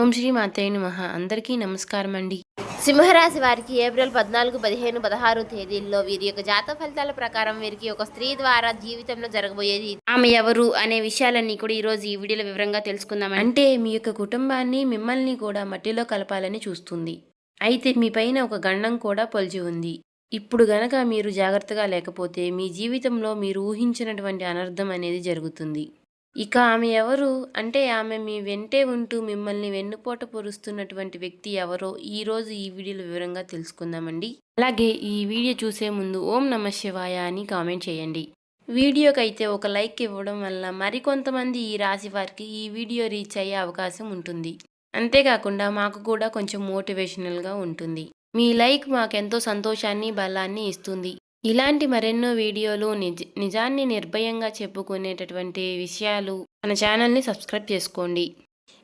ఓం శ్రీ మాత్రే నమః. అందరికీ నమస్కారం అండి. సింహరాశి వారికి ఏప్రిల్ 14, 15, 16 తేదీల్లో వీరి యొక్క జాతక ఫలితాల ప్రకారం వీరికి ఒక స్త్రీ ద్వారా జీవితంలో జరగబోయేది ఆమె ఎవరు అనే విషయాలన్నీ కూడా ఈరోజు ఈ వీడియోలో వివరంగా తెలుసుకుందాం. అంటే మీ యొక్క కుటుంబాన్ని మిమ్మల్ని కూడా మట్టిలో కలపాలని చూస్తుంది. అయితే మీ పైన ఒక గండం కూడా పొలిచి ఉంది. ఇప్పుడు గనక మీరు జాగ్రత్తగా లేకపోతే మీ జీవితంలో మీరు ఊహించినటువంటి అనర్థం అనేది జరుగుతుంది. ఇక ఆమె ఎవరు అంటే ఆమె మీ వెంటే ఉంటూ మిమ్మల్ని వెన్నుపోట పొరుస్తున్నటువంటి వ్యక్తి ఎవరో ఈరోజు ఈ వీడియోలో వివరంగా తెలుసుకుందామండి. అలాగే ఈ వీడియో చూసే ముందు ఓం నమః శివాయ అని కామెంట్ చేయండి. వీడియోకైతే ఒక లైక్ ఇవ్వడం వల్ల మరికొంతమంది ఈ రాశి వారికి ఈ వీడియో రీచ్ అయ్యే అవకాశం ఉంటుంది. అంతేకాకుండా మాకు కూడా కొంచెం మోటివేషనల్గా ఉంటుంది. మీ లైక్ మాకెంతో సంతోషాన్ని బలాన్ని ఇస్తుంది. ఇలాంటి మరెన్నో వీడియోలు నిజాన్ని నిర్భయంగా చెప్పుకునేటటువంటి విషయాలు మన ఛానల్ని సబ్స్క్రైబ్ చేసుకోండి.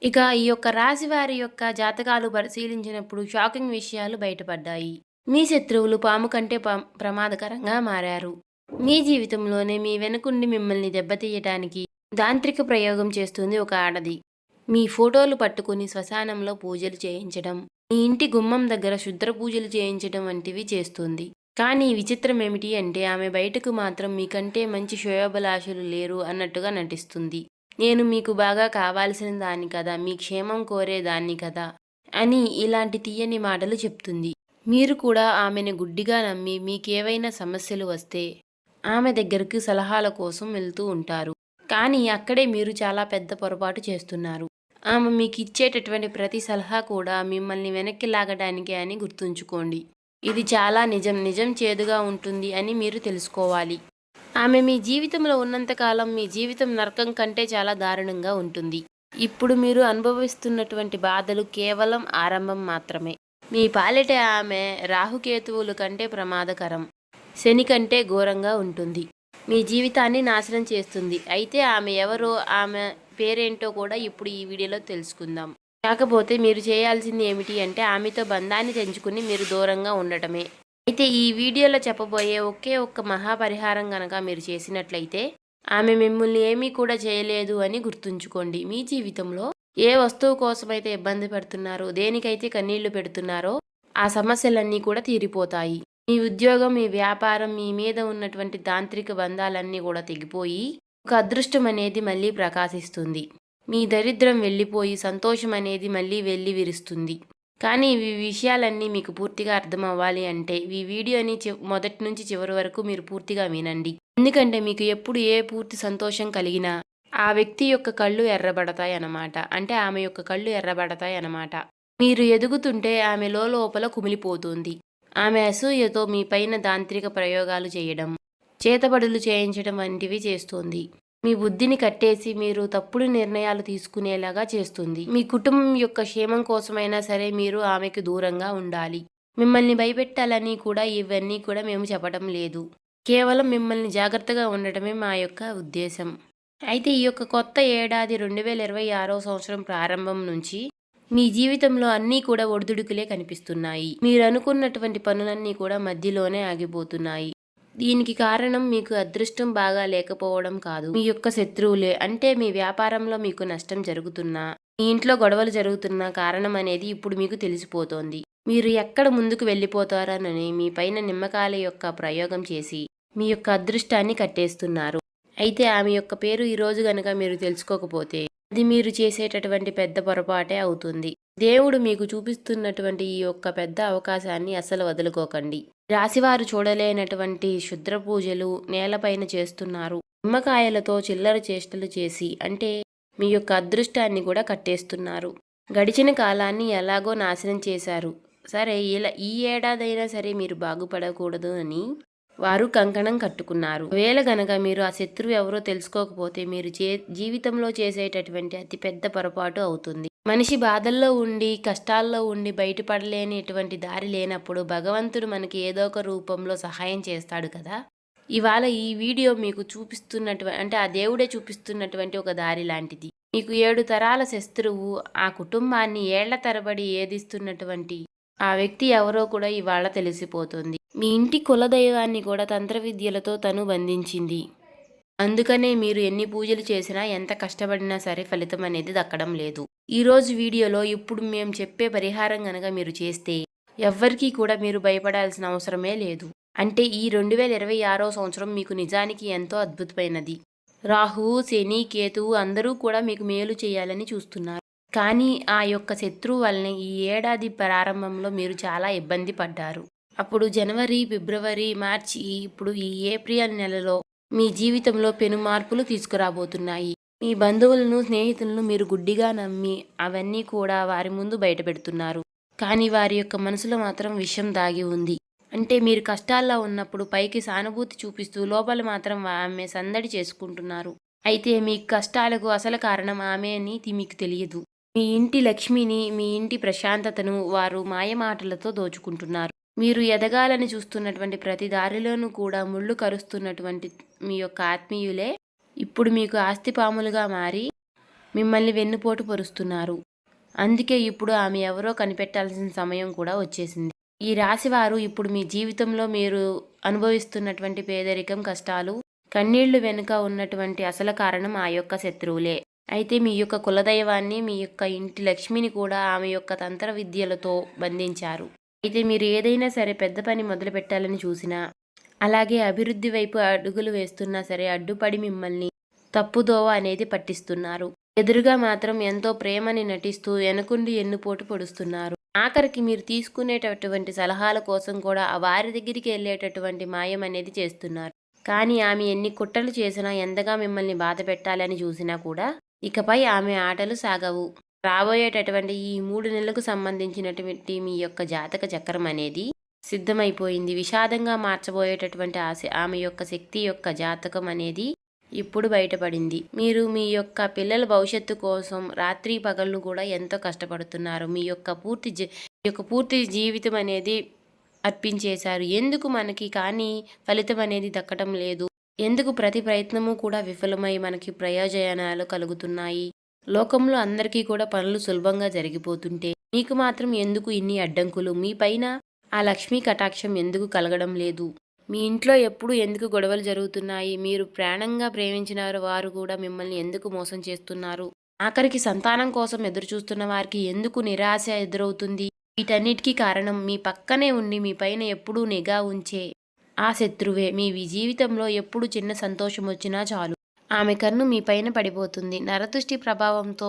ఇక ఈ యొక్క రాశి వారి యొక్క జాతకాలు పరిశీలించినప్పుడు షాకింగ్ విషయాలు బయటపడ్డాయి. మీ శత్రువులు పాము కంటే ప్రమాదకరంగా మారారు. మీ జీవితంలోనే మీ వెనుకుండి మిమ్మల్ని దెబ్బతీయటానికి తాంత్రిక ప్రయోగం చేస్తుంది ఒక ఆడది. మీ ఫోటోలు పట్టుకుని శ్మశానంలో పూజలు చేయించడం, మీ ఇంటి గుమ్మం దగ్గర శుద్ర పూజలు చేయించడం వంటివి చేస్తుంది. కానీ విచిత్రం ఏమిటి అంటే ఆమె బయటకు మాత్రం మీకంటే మంచి శ్రేయోభిలాషులు లేరు అన్నట్టుగా నటిస్తుంది. నేను మీకు బాగా కావాల్సిన దాన్ని కదా, మీ క్షేమం కోరేదాన్ని కదా అని ఇలాంటి తీయని మాటలు చెప్తుంది. మీరు కూడా ఆమెను గుడ్డిగా నమ్మి మీకేవైనా సమస్యలు వస్తే ఆమె దగ్గరకు సలహాల కోసం వెళ్తూ ఉంటారు. కానీ అక్కడే మీరు చాలా పెద్ద పొరపాటు చేస్తున్నారు. ఆమె మీకు ఇచ్చేటటువంటి ప్రతి సలహా కూడా మిమ్మల్ని వెనక్కి లాగడానికే అని గుర్తుంచుకోండి. ఇది చాలా నిజం చేదుగా ఉంటుంది అని మీరు తెలుసుకోవాలి. ఆమె మీ జీవితంలో ఉన్నంతకాలం మీ జీవితం నరకం కంటే చాలా దారుణంగా ఉంటుంది. ఇప్పుడు మీరు అనుభవిస్తున్నటువంటి బాధలు కేవలం ఆరంభం మాత్రమే. మీ పాలిట ఆమె రాహుకేతువుల కంటే ప్రమాదకరం, శని కంటే ఘోరంగా ఉంటుంది. మీ జీవితాన్ని నాశనం చేస్తుంది. అయితే ఆమె ఎవరో ఆమె పేరేంటో కూడా ఇప్పుడు ఈ వీడియోలో తెలుసుకుందాం. కాకపోతే మీరు చేయాల్సింది ఏమిటి అంటే ఆమెతో బంధాన్ని తెంచుకుని మీరు దూరంగా ఉండటమే. అయితే ఈ వీడియోలో చెప్పబోయే ఒకే ఒక్క మహాపరిహారం గనక మీరు చేసినట్లయితే ఆమె మిమ్మల్ని ఏమీ కూడా చేయలేదు అని గుర్తుంచుకోండి. మీ జీవితంలో ఏ వస్తువు కోసమైతే ఇబ్బంది పడుతున్నారో, దేనికైతే కన్నీళ్లు పెడుతున్నారో ఆ సమస్యలన్నీ కూడా తీరిపోతాయి. మీ ఉద్యోగం, మీ వ్యాపారం, మీ మీద ఉన్నటువంటి తాంత్రిక బంధాలన్నీ కూడా తెగిపోయి ఒక అదృష్టం అనేది మళ్ళీ ప్రకాశిస్తుంది. మీ దరిద్రం వెళ్ళిపోయి సంతోషం అనేది మళ్ళీ వెళ్ళి విరుస్తుంది. కానీ ఈ విషయాలన్నీ మీకు పూర్తిగా అర్థం అవ్వాలి అంటే ఈ వీడియోని మొదటి నుంచి చివరి వరకు మీరు పూర్తిగా వినండి. ఎందుకంటే మీకు ఎప్పుడు ఏ పూర్తి సంతోషం కలిగినా ఆ వ్యక్తి యొక్క కళ్ళు ఎర్రబడతాయి అన్నమాట. అంటే ఆమె యొక్క కళ్ళు ఎర్రబడతాయి అన్నమాట. మీరు ఎదుగుతుంటే ఆమె లోపల కుమిలిపోతుంది. ఆమె అసూయతో మీ పైన తాంత్రిక ప్రయోగాలు చేయడం, చేతబడులు చేయించడం వంటివి చేస్తుంది. మీ బుద్ధిని కట్టేసి మీరు తప్పుడు నిర్ణయాలు తీసుకునేలాగా చేస్తుంది. మీ కుటుంబం యొక్క క్షేమం కోసమైనా సరే మీరు ఆమెకు దూరంగా ఉండాలి. మిమ్మల్ని భయపెట్టాలని కూడా ఇవన్నీ కూడా మేము చెప్పడం లేదు. కేవలం మిమ్మల్ని జాగ్రత్తగా ఉండటమే మా యొక్క ఉద్దేశం. అయితే ఈ యొక్క కొత్త ఏడాది 2026వ సంవత్సరం ప్రారంభం నుంచి మీ జీవితంలో అన్నీ కూడా ఒడిదుడుకులే కనిపిస్తున్నాయి. మీరు అనుకున్నటువంటి పనులన్నీ కూడా మధ్యలోనే ఆగిపోతున్నాయి. దీనికి కారణం మీకు అదృష్టం బాగా లేకపోవడం కాదు, మీ యొక్క శత్రువులే. అంటే మీ వ్యాపారంలో మీకు నష్టం జరుగుతున్నా, మీ ఇంట్లో గొడవలు జరుగుతున్నా కారణం అనేది ఇప్పుడు మీకు తెలిసిపోతోంది. మీరు ఎక్కడ ముందుకు వెళ్ళిపోతారనని మీ పైన నిమ్మకాయల యొక్క ప్రయోగం చేసి మీ యొక్క అదృష్టాన్ని కట్టేస్తున్నారు. అయితే ఆమె యొక్క పేరు ఈరోజు గనక మీరు తెలుసుకోకపోతే అది మీరు చేసేటటువంటి పెద్ద పొరపాటే అవుతుంది. దేవుడు మీకు చూపిస్తున్నటువంటి ఈ యొక్క పెద్ద అవకాశాన్ని అస్సలు వదులుకోకండి. రాశివారు చూడలేనటువంటి క్షుద్ర పూజలు నేలపైన చేస్తున్నారు. నిమ్మకాయలతో చిల్లర చేష్టలు చేసి అంటే మీ యొక్క అదృష్టాన్ని కూడా కట్టేస్తున్నారు. గడిచిన కాలాన్ని ఎలాగో నాశనం చేశారు. సరే, ఈ ఏడాదైనా సరే మీరు బాగుపడకూడదు అని వారు కంకణం కట్టుకున్నారు. వేళ గనక మీరు ఆ శత్రువు ఎవరో తెలుసుకోకపోతే మీరు జీవితంలో చేసేటటువంటి అతి పెద్ద పొరపాటు అవుతుంది. మనిషి బాధల్లో ఉండి కష్టాల్లో ఉండి బయటపడలేనిటువంటి దారి లేనప్పుడు భగవంతుడు మనకి ఏదో ఒక రూపంలో సహాయం చేస్తాడు కదా. ఇవాళ ఈ వీడియో మీకు చూపిస్తున్నటువంటి అంటే ఆ దేవుడే చూపిస్తున్నటువంటి ఒక దారి లాంటిది. మీకు 7 తరాల శత్రువు ఆ కుటుంబాన్ని ఏళ్ల తరబడి ఏదిస్తున్నటువంటి ఆ వ్యక్తి ఎవరో కూడా ఇవాళ తెలిసిపోతుంది. మీ ఇంటి కులదైవాన్ని కూడా తంత్ర విద్యలతో తను బంధించింది. అందుకనే మీరు ఎన్ని పూజలు చేసినా, ఎంత కష్టపడినా సరే ఫలితం అనేది దక్కడం లేదు. ఈరోజు వీడియోలో ఇప్పుడు మేము చెప్పే పరిహారం గనక మీరు చేస్తే ఎవ్వరికీ కూడా మీరు భయపడాల్సిన అవసరమే లేదు. అంటే ఈ 2026వ సంవత్సరం మీకు నిజానికి ఎంతో అద్భుతమైనది. రాహువు, శని, కేతువు అందరూ కూడా మీకు మేలు చేయాలని చూస్తున్నారు. కానీ ఆ యొక్క శత్రువు వల్లనే ఈ ఏడాది ప్రారంభంలో మీరు చాలా ఇబ్బంది పడ్డారు. అప్పుడు జనవరి, ఫిబ్రవరి, మార్చి, ఇప్పుడు ఈ ఏప్రిల్ నెలలో మీ జీవితంలో పెను మార్పులు తీసుకురాబోతున్నాయి. మీ బంధువులను, స్నేహితులను మీరు గుడ్డిగా నమ్మి అవన్నీ కూడా వారి ముందు బయటపెడుతున్నారు. కానీ వారి యొక్క మనసులో మాత్రం విషం దాగి ఉంది. అంటే మీరు కష్టాల్లో ఉన్నప్పుడు పైకి సానుభూతి చూపిస్తూ లోపల మాత్రం ఆమె సందడి చేసుకుంటున్నారు. అయితే మీ కష్టాలకు అసలు కారణం ఆమె అని మీకు తెలియదు. మీ ఇంటి లక్ష్మిని, మీ ఇంటి ప్రశాంతతను వారు మాయమాటలతో దోచుకుంటున్నారు. మీరు ఎదగాలని చూస్తున్నటువంటి ప్రతి దారిలోనూ కూడా ముళ్ళు కరుస్తున్నటువంటి మీ యొక్క ఆత్మీయులే ఇప్పుడు మీకు ఆస్తిపాములుగా మారి మిమ్మల్ని వెన్నుపోటు పొరుస్తున్నారు. అందుకే ఇప్పుడు ఆమె ఎవరో కనిపెట్టాల్సిన సమయం కూడా వచ్చేసింది. ఈ రాశివారు ఇప్పుడు మీ జీవితంలో మీరు అనుభవిస్తున్నటువంటి పేదరికం, కష్టాలు, కన్నీళ్లు వెనుక ఉన్నటువంటి అసలు కారణం ఆ యొక్క శత్రువులే. అయితే మీ యొక్క కులదైవాన్ని, మీ యొక్క ఇంటి లక్ష్మిని కూడా ఆమె యొక్క తంత్ర విద్యలతో బంధించారు. అయితే మీరు ఏదైనా సరే పెద్ద పని మొదలు పెట్టాలని చూసినా, అలాగే అభివృద్ధి వైపు అడుగులు వేస్తున్నా సరే అడ్డుపడి మిమ్మల్ని తప్పుదోవ అనేది పట్టిస్తున్నారు. ఎదురుగా మాత్రం ఎంతో ప్రేమని నటిస్తూ వెనకుండి ఎన్నుపోటు పొడుస్తున్నారు. ఆఖరికి మీరు తీసుకునేటటువంటి సలహాల కోసం కూడా వారి దగ్గరికి వెళ్ళేటటువంటి మాయం అనేది చేస్తున్నారు. కానీ ఆమె ఎన్ని కుట్రలు చేసినా, ఎంతగా మిమ్మల్ని బాధ పెట్టాలని చూసినా కూడా ఇకపై ఆమె ఆటలు సాగవు. రాబోయేటటువంటి ఈ 3 నెలలకు సంబంధించినటువంటి మీ యొక్క జాతక చక్రం అనేది సిద్ధమైపోయింది. విషాదంగా మార్చబోయేటటువంటి ఆమె యొక్క శక్తి యొక్క జాతకం అనేది ఇప్పుడు బయటపడింది. మీరు మీ యొక్క పిల్లల భవిష్యత్తు కోసం రాత్రి పగళ్ళు కూడా ఎంతో కష్టపడుతున్నారు. మీ యొక్క పూర్తి జీవితం అనేది అర్పించేశారు. ఎందుకు మనకి కానీ ఫలితం అనేది దక్కడం లేదు? ఎందుకు ప్రతి ప్రయత్నము కూడా విఫలమై మనకి ప్రయోజనాలు కలుగుతున్నాయి? లోకంలో అందరికీ కూడా పనులు సులభంగా జరిగిపోతుంటే మీకు మాత్రం ఎందుకు ఇన్ని అడ్డంకులు? మీ పైన ఆ లక్ష్మీ కటాక్షం ఎందుకు కలగడం లేదు? మీ ఇంట్లో ఎప్పుడు ఎందుకు గొడవలు జరుగుతున్నాయి? మీరు ప్రాణంగా ప్రేమించిన వారు కూడా మిమ్మల్ని ఎందుకు మోసం చేస్తున్నారు? ఆఖరికి సంతానం కోసం ఎదురు చూస్తున్న వారికి ఎందుకు నిరాశ ఎదురవుతుంది? వీటన్నిటికీ కారణం మీ పక్కనే ఉండి మీ పైన ఎప్పుడూ నిఘా ఉంచే ఆ శత్రువే. మీ జీవితంలో ఎప్పుడు చిన్న సంతోషం వచ్చినా చాలు ఆమె కన్ను మీ పైన పడిపోతుంది. నరదృష్టి ప్రభావంతో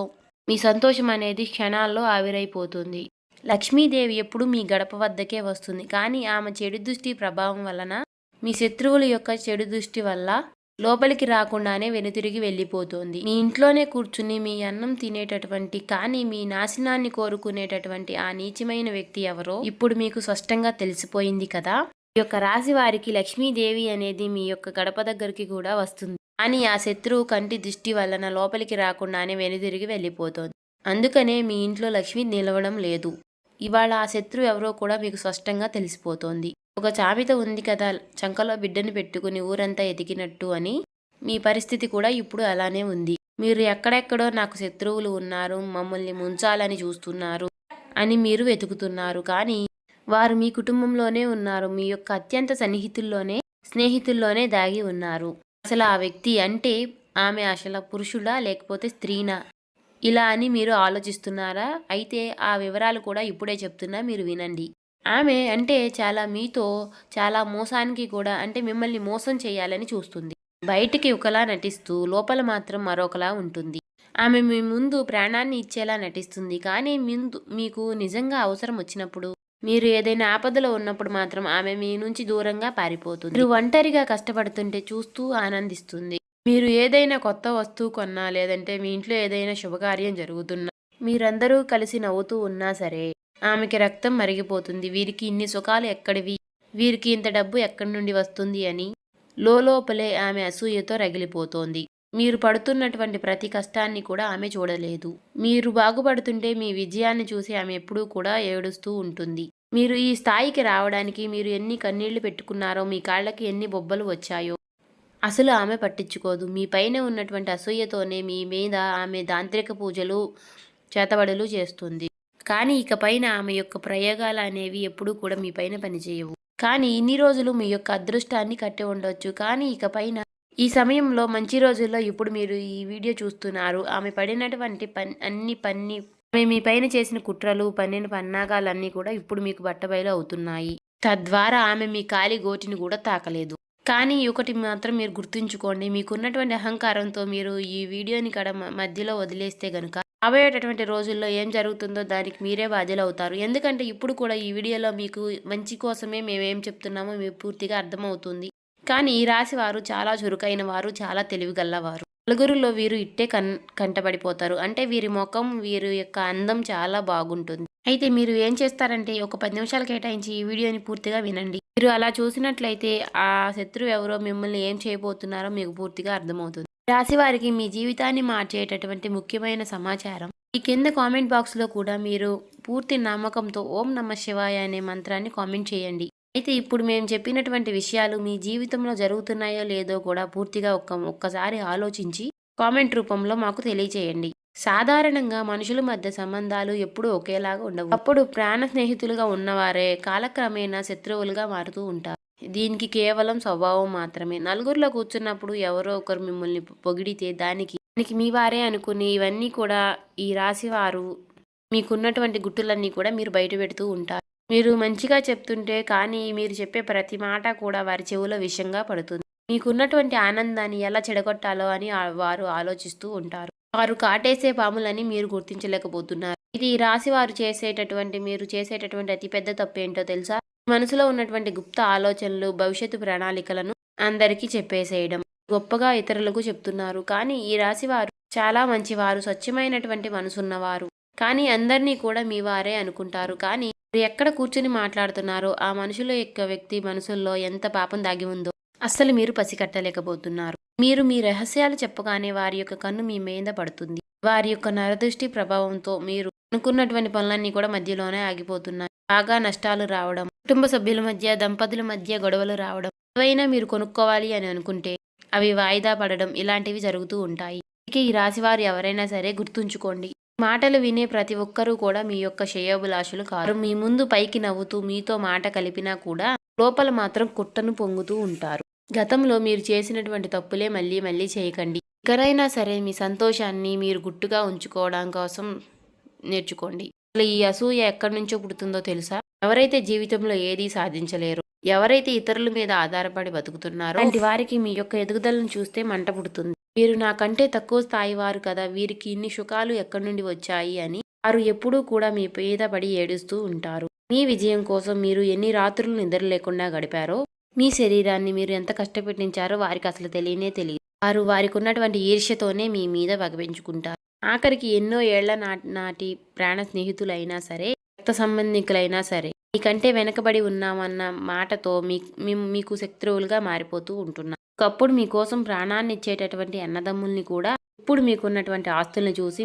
మీ సంతోషం అనేది క్షణాల్లో ఆవిరైపోతుంది. లక్ష్మీదేవి ఎప్పుడు మీ గడప వద్దకే వస్తుంది. కానీ ఆమె చెడు దృష్టి ప్రభావం వలన, మీ శత్రువుల యొక్క చెడు దృష్టి వల్ల లోపలికి రాకుండానే వెనుతిరిగి వెళ్ళిపోతుంది. మీ ఇంట్లోనే కూర్చుని మీ అన్నం తినేటటువంటి కానీ మీ నాశనాన్ని కోరుకునేటటువంటి ఆ నీచమైన వ్యక్తి ఎవరో ఇప్పుడు మీకు స్పష్టంగా తెలిసిపోయింది కదా. ఈ యొక్క రాశి వారికి లక్ష్మీదేవి అనేది మీ యొక్క గడప దగ్గరికి కూడా వస్తుంది. కానీ ఆ శత్రువు కంటి దృష్టి వలన లోపలికి రాకుండానే వెనుతిరిగి వెళ్ళిపోతుంది. అందుకనే మీ ఇంట్లో లక్ష్మి నిలవడం లేదు. ఇవాళ ఆ శత్రువు ఎవరో కూడా మీకు స్పష్టంగా తెలిసిపోతోంది. ఒక సామెత ఉంది కదా, చంకలో బిడ్డను పెట్టుకుని ఊరంతా ఎదిగినట్టు అని. మీ పరిస్థితి కూడా ఇప్పుడు అలానే ఉంది. మీరు ఎక్కడెక్కడో నాకు శత్రువులు ఉన్నారు, మమ్మల్ని ముంచాలని చూస్తున్నారు అని మీరు వెతుకుతున్నారు. కానీ వారు మీ కుటుంబంలోనే ఉన్నారు. మీ యొక్క అత్యంత సన్నిహితుల్లోనే, స్నేహితుల్లోనే దాగి ఉన్నారు. అసలు ఆ వ్యక్తి అంటే ఆమె అసలు పురుషుడా లేకపోతే స్త్రీనా? ఇలా అని మీరు ఆలోచిస్తున్నారా? అయితే ఆ వివరాలు కూడా ఇప్పుడే చెప్తున్నా, మీరు వినండి. ఆమె అంటే మీతో చాలా మోసానికి కూడా, అంటే మిమ్మల్ని మోసం చేయాలని చూస్తుంది. బయటికి ఒకలా నటిస్తూ లోపల మాత్రం మరొకలా ఉంటుంది. ఆమె మీ ముందు ప్రాణాన్ని ఇచ్చేలా నటిస్తుంది. కానీ మీకు నిజంగా అవసరం వచ్చినప్పుడు, మీరు ఏదైనా ఆపదలో ఉన్నప్పుడు మాత్రం ఆమె మీ నుంచి దూరంగా పారిపోతుంది. మీరు ఒంటరిగా కష్టపడుతుంటే చూస్తూ ఆనందిస్తుంది. మీరు ఏదైనా కొత్త వస్తువు కొన్నా, లేదంటే మీ ఇంట్లో ఏదైనా శుభకార్యం జరుగుతున్నా, మీరందరూ కలిసి నవ్వుతూ ఉన్నా సరే ఆమెకి రక్తం మరిగిపోతుంది. వీరికి ఇన్ని సుఖాలు ఎక్కడివి, వీరికి ఇంత డబ్బు ఎక్కడి నుండి వస్తుంది అని లోపలే ఆమె అసూయతో రగిలిపోతోంది. మీరు పడుతున్నటువంటి ప్రతి కష్టాన్ని కూడా ఆమె చూడలేదు. మీరు బాగుపడుతుంటే మీ విజయాన్ని చూసి ఆమె ఎప్పుడూ కూడా ఏడుస్తూ ఉంటుంది. మీరు ఈ స్థాయికి రావడానికి మీరు ఎన్ని కన్నీళ్లు పెట్టుకున్నారో, మీ కాళ్ళకి ఎన్ని బొబ్బలు వచ్చాయో అసలు ఆమె పట్టించుకోదు. మీ పైన ఉన్నటువంటి అసూయతోనే మీ మీద ఆమె తాంత్రిక పూజలు, చేతబడులు చేస్తుంది. కానీ ఇక పైన ఆమె యొక్క ప్రయోగాలు అనేవి ఎప్పుడూ కూడా మీ పైన పనిచేయవు. కానీ ఇన్ని రోజులు మీ యొక్క అదృష్టాన్ని కట్టి ఉండొచ్చు. కానీ ఇక పైన ఈ సమయంలో మంచి రోజుల్లో ఇప్పుడు మీరు ఈ వీడియో చూస్తున్నారు. ఆమె పడినటువంటి ఆమె మీ పైన చేసిన కుట్రలు, పన్నిన పన్నాగాలన్నీ కూడా ఇప్పుడు మీకు బట్టబయలు అవుతున్నాయి. తద్వారా ఆమె మీ కాలి గోటిని కూడా తాకలేదు. కానీ ఒకటి మాత్రం మీరు గుర్తుంచుకోండి. మీకున్నటువంటి అహంకారంతో మీరు ఈ వీడియోని మధ్యలో వదిలేస్తే గనుక రాబోయేటటువంటి రోజుల్లో ఏం జరుగుతుందో దానికి మీరే బాధ్యులవుతారు. ఎందుకంటే ఇప్పుడు కూడా ఈ వీడియోలో మీకు మంచి కోసమే మేమేం చెప్తున్నామో మీకు పూర్తిగా అర్థమవుతుంది. కానీ ఈ రాశి వారు చాలా చురుకైన వారు, చాలా తెలివిగల్లవారు. నలుగురిలో వీరు ఇట్టే కంటపడిపోతారు. అంటే వీరి ముఖం, వీరి యొక్క అందం చాలా బాగుంటుంది. అయితే మీరు ఏం చేస్తారంటే ఒక 10 నిమిషాలు కేటాయించి ఈ వీడియోని పూర్తిగా వినండి. మీరు అలా చూసినట్లయితే ఆ శత్రువు ఎవరో, మిమ్మల్ని ఏం చేయబోతున్నారో మీకు పూర్తిగా అర్థమవుతుంది. రాశి వారికి మీ జీవితాన్ని మార్చేటటువంటి ముఖ్యమైన సమాచారం ఈ కింద కామెంట్ బాక్స్లో కూడా మీరు పూర్తి నమ్మకంతో ఓం నమః శివాయ అనే మంత్రాన్ని కామెంట్ చేయండి. అయితే ఇప్పుడు మేము చెప్పినటువంటి విషయాలు మీ జీవితంలో జరుగుతున్నాయో లేదో కూడా పూర్తిగా ఒక్కసారి ఆలోచించి కామెంట్ రూపంలో మాకు తెలియచేయండి. సాధారణంగా మనుషుల మధ్య సంబంధాలు ఎప్పుడూ ఒకేలాగా ఉండవు. అప్పుడు ప్రాణ స్నేహితులుగా ఉన్నవారే కాలక్రమేణా శత్రువులుగా మారుతూ ఉంటారు. దీనికి కేవలం స్వభావం మాత్రమే. నలుగురిలో కూర్చున్నప్పుడు ఎవరో ఒకరు మిమ్మల్ని పొగిడితే దానికి మీ వారే అనుకుని ఇవన్నీ కూడా ఈ రాశి వారు మీకున్నటువంటి గుట్టులన్నీ కూడా మీరు బయట పెడుతూ ఉంటారు. మీరు మంచిగా చెప్తుంటే కానీ మీరు చెప్పే ప్రతి మాట కూడా వారి చెవులో విషంగా పడుతుంది. మీకున్నటువంటి ఆనందాన్ని ఎలా చెడగొట్టాలో అని వారు ఆలోచిస్తూ ఉంటారు. వారు కాటేసే పాములని మీరు గుర్తించలేకపోతున్నారు. ఇది ఈ రాశి వారు మీరు చేసేటటువంటి అతిపెద్ద తప్పు ఏంటో తెలుసా? మనసులో ఉన్నటువంటి గుప్త ఆలోచనలు, భవిష్యత్తు ప్రణాళికలను అందరికీ చెప్పేసేయడం. గొప్పగా ఇతరులకు చెప్తున్నారు. కానీ ఈ రాశి వారు చాలా మంచివారు, స్వచ్ఛమైనటువంటి మనసున్నవారు. కానీ అందరినీ కూడా మీ వారే అనుకుంటారు. కానీ ఎక్కడ కూర్చుని మాట్లాడుతున్నారో ఆ మనుషుల యొక్క వ్యక్తి మనసుల్లో ఎంత పాపం దాగి ఉందో అస్సలు మీరు పసికట్టలేకపోతున్నారు. మీరు మీ రహస్యాలు చెప్పగానే వారి యొక్క కన్ను మీ మీద పడుతుంది. వారి యొక్క నరదృష్టి ప్రభావంతో మీరు అనుకున్నటువంటి పనులన్నీ కూడా మధ్యలోనే ఆగిపోతున్నాయి. బాగా నష్టాలు రావడం, కుటుంబ సభ్యుల మధ్య, దంపతుల మధ్య గొడవలు రావడం, ఏవైనా మీరు కొనుక్కోవాలి అని అనుకుంటే అవి వాయిదా పడడం ఇలాంటివి జరుగుతూ ఉంటాయి. ఇక ఈ రాశివారు ఎవరైనా సరే గుర్తుంచుకోండి, మాటలు వినే ప్రతి ఒక్కరూ కూడా మీ యొక్క శ్రేయోభిలాషులు కాదు. మీ ముందు పైకి నవ్వుతూ మీతో మాట కలిపినా కూడా లోపల మాత్రం కుట్టను పొంగుతూ ఉంటారు. గతంలో మీరు చేసినటువంటి తప్పులే మళ్ళీ మళ్ళీ చేయకండి. ఇకరైనా సరే మీ సంతోషాన్ని మీరు గుట్టుగా ఉంచుకోవడం కోసం నేర్చుకోండి. అసలు ఈ అసూయ ఎక్కడి నుంచో పుడుతుందో తెలుసా? ఎవరైతే జీవితంలో ఏదీ సాధించలేరు, ఎవరైతే ఇతరుల మీద ఆధారపడి బతుకుతున్నారో అలాంటి వారికి మీ యొక్క ఎదుగుదలను చూస్తే మంట పుడుతుంది. వీరు నాకంటే తక్కువ స్థాయి వారు కదా, వీరికి ఇన్ని సుఖాలు ఎక్కడి నుండి వచ్చాయి అని వారు ఎప్పుడూ కూడా మీ మీద పడి ఏడుస్తూ ఉంటారు. మీ విజయం కోసం మీరు ఎన్ని రాత్రులు నిద్ర లేకుండా గడిపారో, మీ శరీరాన్ని మీరు ఎంత కష్టపెట్టించారో వారికి అసలు తెలియనే తెలియదు. వారు వారికి ఉన్నటువంటి ఈర్ష్యతోనే మీ మీద పగపెంచుకుంటారు. ఆఖరికి ఎన్నో ఏళ్ల నాటి ప్రాణ స్నేహితులైనా సరే, రక్త సంబంధికులైనా సరే మీకంటే వెనకబడి ఉన్నామన్న మాటతో మీకు శత్రువులుగా మారిపోతూ ఉంటున్నారు. ఒకప్పుడు మీకోసం ప్రాణాన్ని ఇచ్చేటటువంటి అన్నదమ్ముల్ని కూడా ఇప్పుడు మీకున్నటువంటి ఆస్తుల్ని చూసి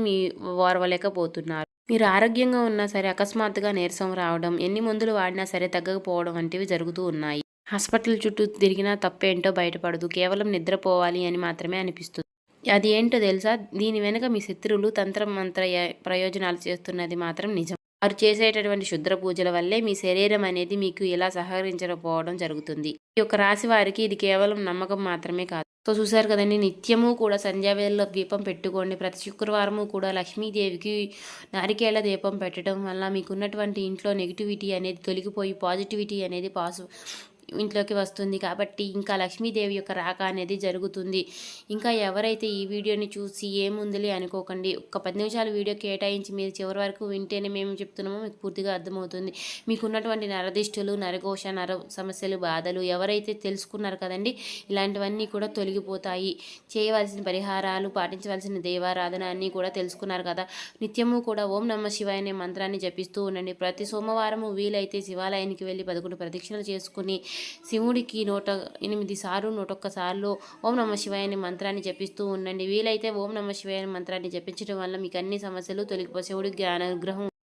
ఓర్వలేకపోతున్నారు. మీరు ఆరోగ్యంగా ఉన్నా సరే అకస్మాత్తుగా నీరసం రావడం, ఎన్ని మందులు వాడినా సరే తగ్గకపోవడం వంటివి జరుగుతూ ఉన్నాయి. హాస్పిటల్ చుట్టూ తిరిగినా తప్పేంటో బయటపడదు. కేవలం నిద్రపోవాలి అని మాత్రమే అనిపిస్తుంది. అది ఏంటో తెలుసా? దీని వెనుక మీ శత్రువులు మంత్ర ప్రయోజనాలు చేస్తున్నది మాత్రం నిజం. వారు చేసేటటువంటి శుద్ర పూజల వల్లే మీ శరీరం అనేది మీకు ఇలా సహకరించకపోవడం జరుగుతుంది. ఈ యొక్క రాశి వారికి ఇది కేవలం నమ్మకం మాత్రమే కాదు. సో చూసారు కదండి, నిత్యము కూడా సంధ్యావేళలో దీపం పెట్టుకోండి. ప్రతి శుక్రవారము కూడా లక్ష్మీదేవికి నారికేళ్ల దీపం పెట్టడం వల్ల మీకున్నటువంటి ఇంట్లో నెగిటివిటీ అనేది తొలగిపోయి పాజిటివిటీ అనేది ఇంట్లోకి వస్తుంది. కాబట్టి ఇంకా లక్ష్మీదేవి యొక్క రాక అనేది జరుగుతుంది. ఇంకా ఎవరైతే ఈ వీడియోని చూసి ఏముందిలే అనుకోకండి, ఒక 10 నిమిషాలు వీడియో కేటాయించి మీరు చివరి వరకు వింటేనే మేము చెప్తున్నామో మీకు పూర్తిగా అర్థమవుతుంది. మీకున్నటువంటి నరదిష్టులు, నరఘోష, నర సమస్యలు, బాధలు ఎవరైతే తెలుసుకున్నారు కదండి, ఇలాంటివన్నీ కూడా తొలగిపోతాయి. చేయవలసిన పరిహారాలు, పాటించవలసిన దేవారాధన అన్నీ కూడా తెలుసుకున్నారు కదా. నిత్యము కూడా ఓం నమః శివాయ అనే మంత్రాన్ని జపిస్తూ ఉండండి. ప్రతి సోమవారము వీలైతే శివాలయానికి వెళ్ళి 11 ప్రదక్షిణలు చేసుకుని శివుడికి 108 సార్లు 101 సార్లు ఓం నమః శివాయ అనే మంత్రాన్ని జపిస్తూ ఉండండి. వీలైతే ఓం నమః శివాయ అనే మంత్రాన్ని జపించడం వల్ల మీకు అన్ని సమస్యలు తొలగిపోయి శివుడికి అనుగ్రహం